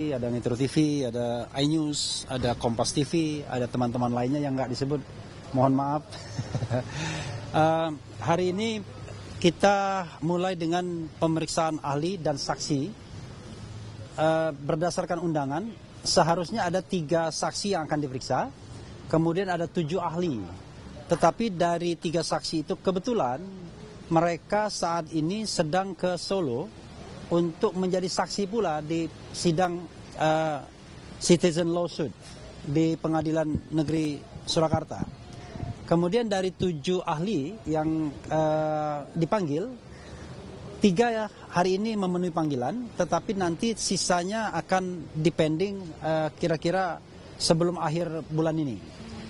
ada Metro TV, ada iNews, ada Kompas TV, ada teman-teman lainnya yang nggak disebut. Mohon maaf. Hari ini kita mulai dengan pemeriksaan ahli dan saksi. Berdasarkan undangan, seharusnya ada 3 saksi yang akan diperiksa, kemudian ada 7 ahli. Tetapi dari 3 saksi itu kebetulan mereka saat ini sedang ke Solo untuk menjadi saksi pula di sidang citizen lawsuit di Pengadilan Negeri Surakarta. Kemudian dari 7 ahli yang dipanggil, 3 hari ini memenuhi panggilan, tetapi nanti sisanya akan dipending kira-kira sebelum akhir bulan ini.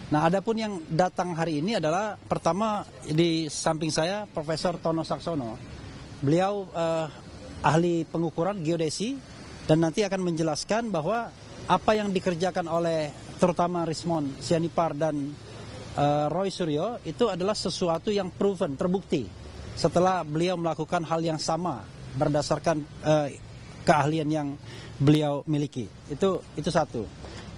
Nah, adapun yang datang hari ini adalah pertama di samping saya Profesor Tono Saksono. Beliau ahli pengukuran geodesi dan nanti akan menjelaskan bahwa apa yang dikerjakan oleh terutama Rismond Sianipar dan Roy Suryo itu adalah sesuatu yang proven, terbukti setelah beliau melakukan hal yang sama berdasarkan keahlian yang beliau miliki. Itu satu.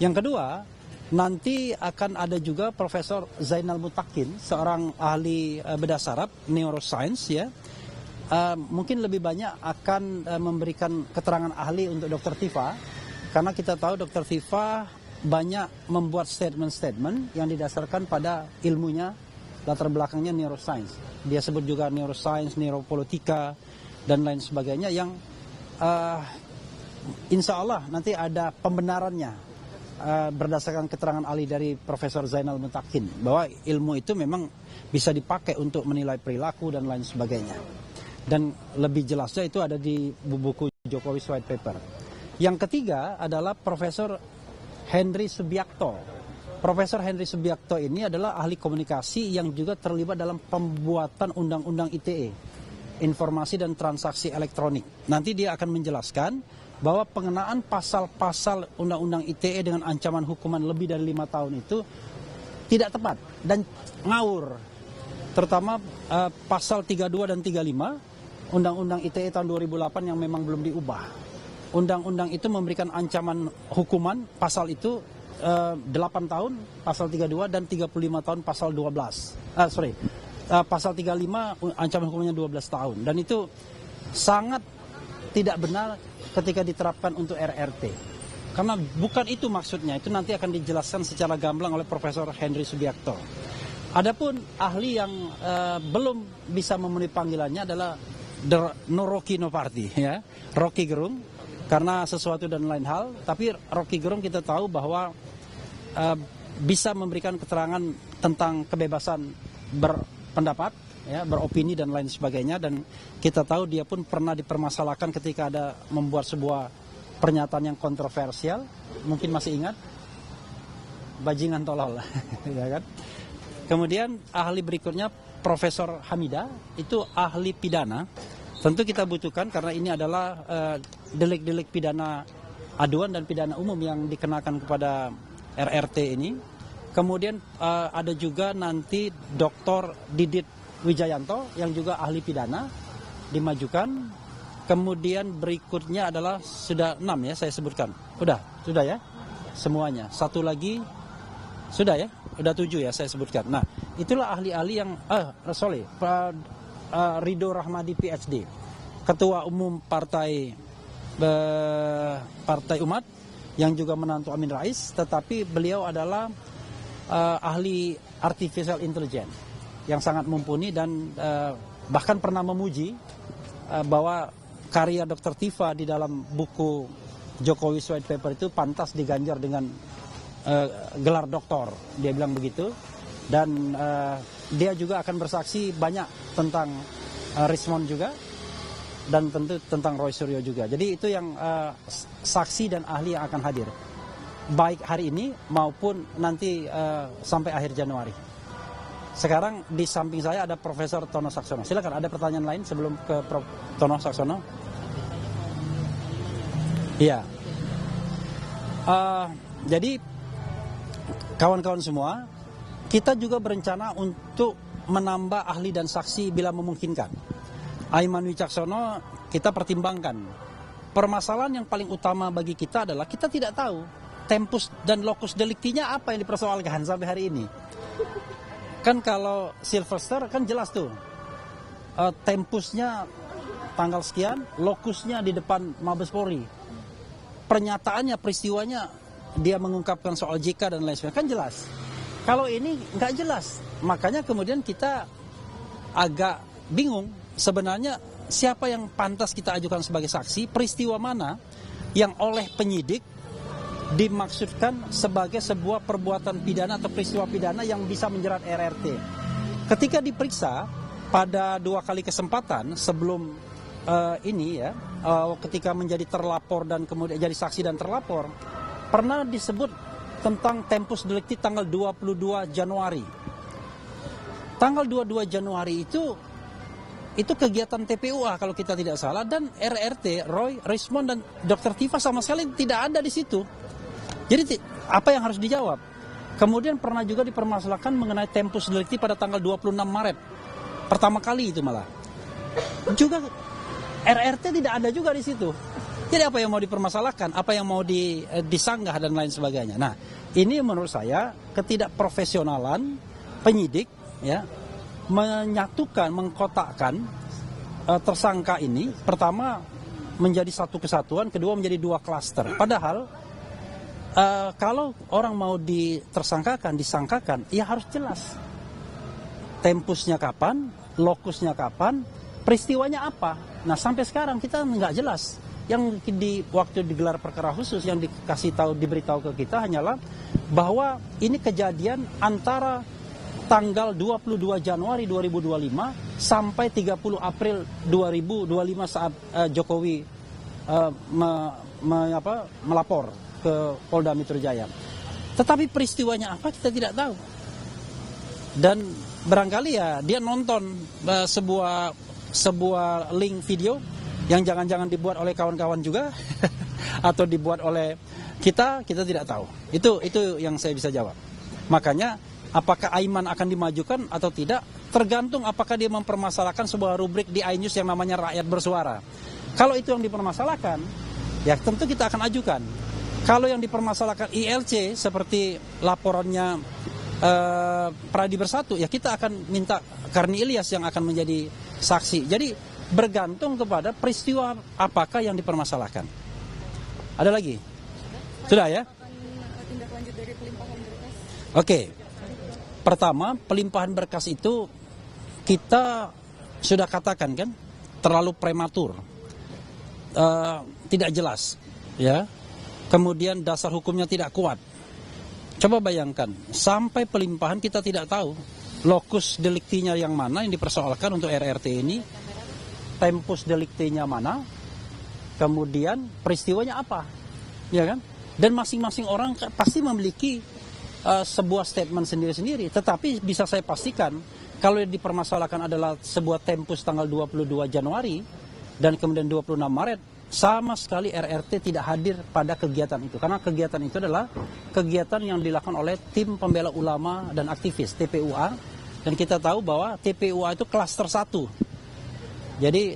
Yang kedua, nanti akan ada juga Profesor Zainal Mutakin, seorang ahli bedah saraf neuroscience ya. Mungkin lebih banyak akan memberikan keterangan ahli untuk Dr. Tifa, karena kita tahu Dr. Tifa banyak membuat statement-statement yang didasarkan pada ilmunya, latar belakangnya neuroscience. Dia sebut juga neuroscience, neuropolitika, dan lain sebagainya yang insya Allah nanti ada pembenarannya berdasarkan keterangan ahli dari Profesor Zainal Mutakin, bahwa ilmu itu memang bisa dipakai untuk menilai perilaku dan lain sebagainya. Dan lebih jelasnya itu ada di buku Jokowi's White Paper. Yang ketiga adalah Profesor Henry Subiakto. Profesor Henry Subiakto ini adalah ahli komunikasi yang juga terlibat dalam pembuatan undang-undang ITE, informasi dan transaksi elektronik. Nanti dia akan menjelaskan bahwa pengenaan pasal-pasal undang-undang ITE dengan ancaman hukuman lebih dari 5 tahun itu tidak tepat dan ngawur. Terutama pasal 32 dan 35 Undang-Undang ITE tahun 2008 yang memang belum diubah. Undang-undang itu memberikan ancaman hukuman pasal itu 8 tahun pasal 32 dan 35 tahun pasal 12. Pasal 35 ancaman hukumannya 12 tahun dan itu sangat tidak benar ketika diterapkan untuk RRT. Karena bukan itu maksudnya, itu nanti akan dijelaskan secara gamblang oleh Profesor Henry Subiakto. Adapun ahli yang belum bisa memenuhi panggilannya adalah No Rocky No Party ya, Rocky Gerung, karena sesuatu dan lain hal. Tapi Rocky Gerung kita tahu bahwa bisa memberikan keterangan tentang kebebasan berpendapat, ya, beropini dan lain sebagainya. Dan kita tahu dia pun pernah dipermasalahkan ketika ada membuat sebuah pernyataan yang kontroversial. Mungkin masih ingat, bajingan tolol, ya kan? Kemudian ahli berikutnya Profesor Hamida, itu ahli pidana. Tentu kita butuhkan karena ini adalah delik-delik pidana aduan dan pidana umum yang dikenakan kepada RRT ini. Kemudian ada juga nanti Dr. Didit Wijayanto yang juga ahli pidana dimajukan. Kemudian berikutnya adalah sudah 6 ya saya sebutkan. Sudah ya semuanya. Satu lagi sudah ya, udah 7 ya saya sebutkan. Nah, itulah ahli-ahli yang Ridho Rahmadi PhD, Ketua Umum Partai Umat yang juga menantu Amin Rais, tetapi beliau adalah ahli artificial intelligence yang sangat mumpuni dan bahkan pernah memuji bahwa karya Dr. Tifa di dalam buku Jokowi's White Paper itu pantas diganjar dengan gelar doktor, dia bilang begitu. Dan dia juga akan bersaksi banyak tentang Rismond juga dan tentu tentang Roy Suryo juga. Jadi itu yang saksi dan ahli yang akan hadir baik hari ini maupun nanti sampai akhir Januari. Sekarang di samping saya ada Profesor Tono Saksono. Silakan, ada pertanyaan lain sebelum ke Prof. Tono Saksono? Iya. Jadi kawan-kawan semua, kita juga berencana untuk menambah ahli dan saksi bila memungkinkan. Aiman Wicaksono kita pertimbangkan permasalahan yang paling utama bagi kita adalah kita tidak tahu tempus dan locus delictinya apa yang dipersoalkan sampai hari ini. Kan kalau Sylvester kan jelas tuh, tempusnya tanggal sekian, lokusnya di depan Mabes Polri. Pernyataannya, peristiwanya dia mengungkapkan soal JK dan lain sebagainya, kan jelas. Kalau ini nggak jelas, makanya kemudian kita agak bingung sebenarnya siapa yang pantas kita ajukan sebagai saksi, peristiwa mana yang oleh penyidik dimaksudkan sebagai sebuah perbuatan pidana atau peristiwa pidana yang bisa menjerat RRT. Ketika diperiksa pada 2 kali kesempatan sebelum ini ya, ketika menjadi terlapor dan kemudian jadi saksi dan terlapor, pernah disebut tentang tempus delicti tanggal 22 Januari. Tanggal 22 Januari itu kegiatan TPUA kalau kita tidak salah, dan RRT, Roy, Rismond dan Dr. Tifa sama sekali tidak ada di situ. Jadi apa yang harus dijawab? Kemudian pernah juga dipermasalahkan mengenai tempus delicti pada tanggal 26 Maret. Pertama kali itu malah. Juga RRT tidak ada juga di situ. Jadi apa yang mau dipermasalahkan? Apa yang mau disanggah dan lain sebagainya. Nah, ini menurut saya ketidakprofesionalan penyidik ya, menyatukan, mengkotakkan tersangka ini, pertama menjadi satu kesatuan, kedua menjadi 2 klaster. Padahal kalau orang mau ditersangkakan, disangkakan, ya harus jelas. Tempusnya kapan, lokusnya kapan, peristiwanya apa. Nah sampai sekarang kita nggak jelas. Yang waktu digelar perkara khusus yang diberitahu ke kita hanyalah bahwa ini kejadian antara tanggal 22 Januari 2025 sampai 30 April 2025 saat Jokowi melapor ke Polda Metro Jaya. Tetapi peristiwanya apa kita tidak tahu. Dan barangkali ya dia nonton sebuah link video yang jangan-jangan dibuat oleh kawan-kawan juga atau dibuat oleh kita tidak tahu. Itu yang saya bisa jawab. Makanya apakah Aiman akan dimajukan atau tidak tergantung apakah dia mempermasalahkan sebuah rubrik di iNews yang namanya Rakyat Bersuara. Kalau itu yang dipermasalahkan, ya tentu kita akan ajukan. Kalau yang dipermasalahkan ILC seperti laporannya Pradi Bersatu, ya kita akan minta Karni Ilyas yang akan menjadi saksi. Jadi bergantung kepada peristiwa apakah yang dipermasalahkan. Ada lagi? Sudah ya? Tindak lanjut dari pelimpahan berkas. Oke. Pertama, pelimpahan berkas itu kita sudah katakan kan terlalu prematur, tidak jelas, ya. Kemudian dasar hukumnya tidak kuat. Coba bayangkan, sampai pelimpahan kita tidak tahu lokus deliktinya yang mana yang dipersoalkan untuk RRT ini, tempus deliktinya mana, kemudian peristiwanya apa, ya kan? Dan masing-masing orang pasti memiliki sebuah statement sendiri-sendiri. Tetapi bisa saya pastikan, kalau yang dipermasalahkan adalah sebuah tempus tanggal 22 Januari dan kemudian 26 Maret, sama sekali RRT tidak hadir pada kegiatan itu. Karena kegiatan itu adalah kegiatan yang dilakukan oleh tim pembela ulama dan aktivis TPUA. Dan kita tahu bahwa TPUA itu klaster 1. Jadi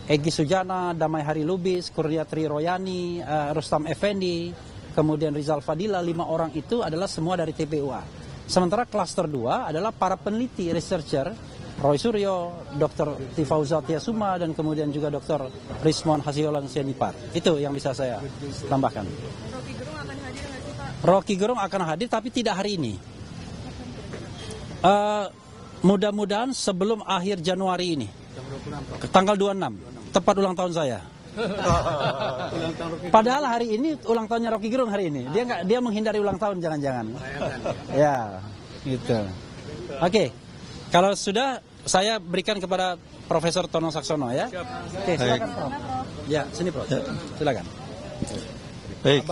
Egy Sujana, Damai Hari Lubis, Kurniatri Royani, Rustam Effendi, kemudian Rizal Fadila, 5 orang itu adalah semua dari TPUA. Sementara klaster 2 adalah para peneliti, researcher, Roy Suryo, Dr. Tifauza Tiasuma, dan kemudian juga Dr. Rismond Hasiolan Sianipar. Itu yang bisa saya tambahkan. Rocky Gerung akan hadir nggak sih Pak? Rocky Gerung akan hadir tapi tidak hari ini. Mudah-mudahan sebelum akhir Januari ini. Tanggal 26, tepat ulang tahun saya. Padahal hari ini ulang tahunnya Rocky Gerung hari ini. Dia menghindari ulang tahun jangan-jangan. Ya, gitu. Oke. Kalau sudah saya berikan kepada Profesor Tono Saksono ya. Oke, silakan Prof. Ya, sini Prof. Silakan. Baik.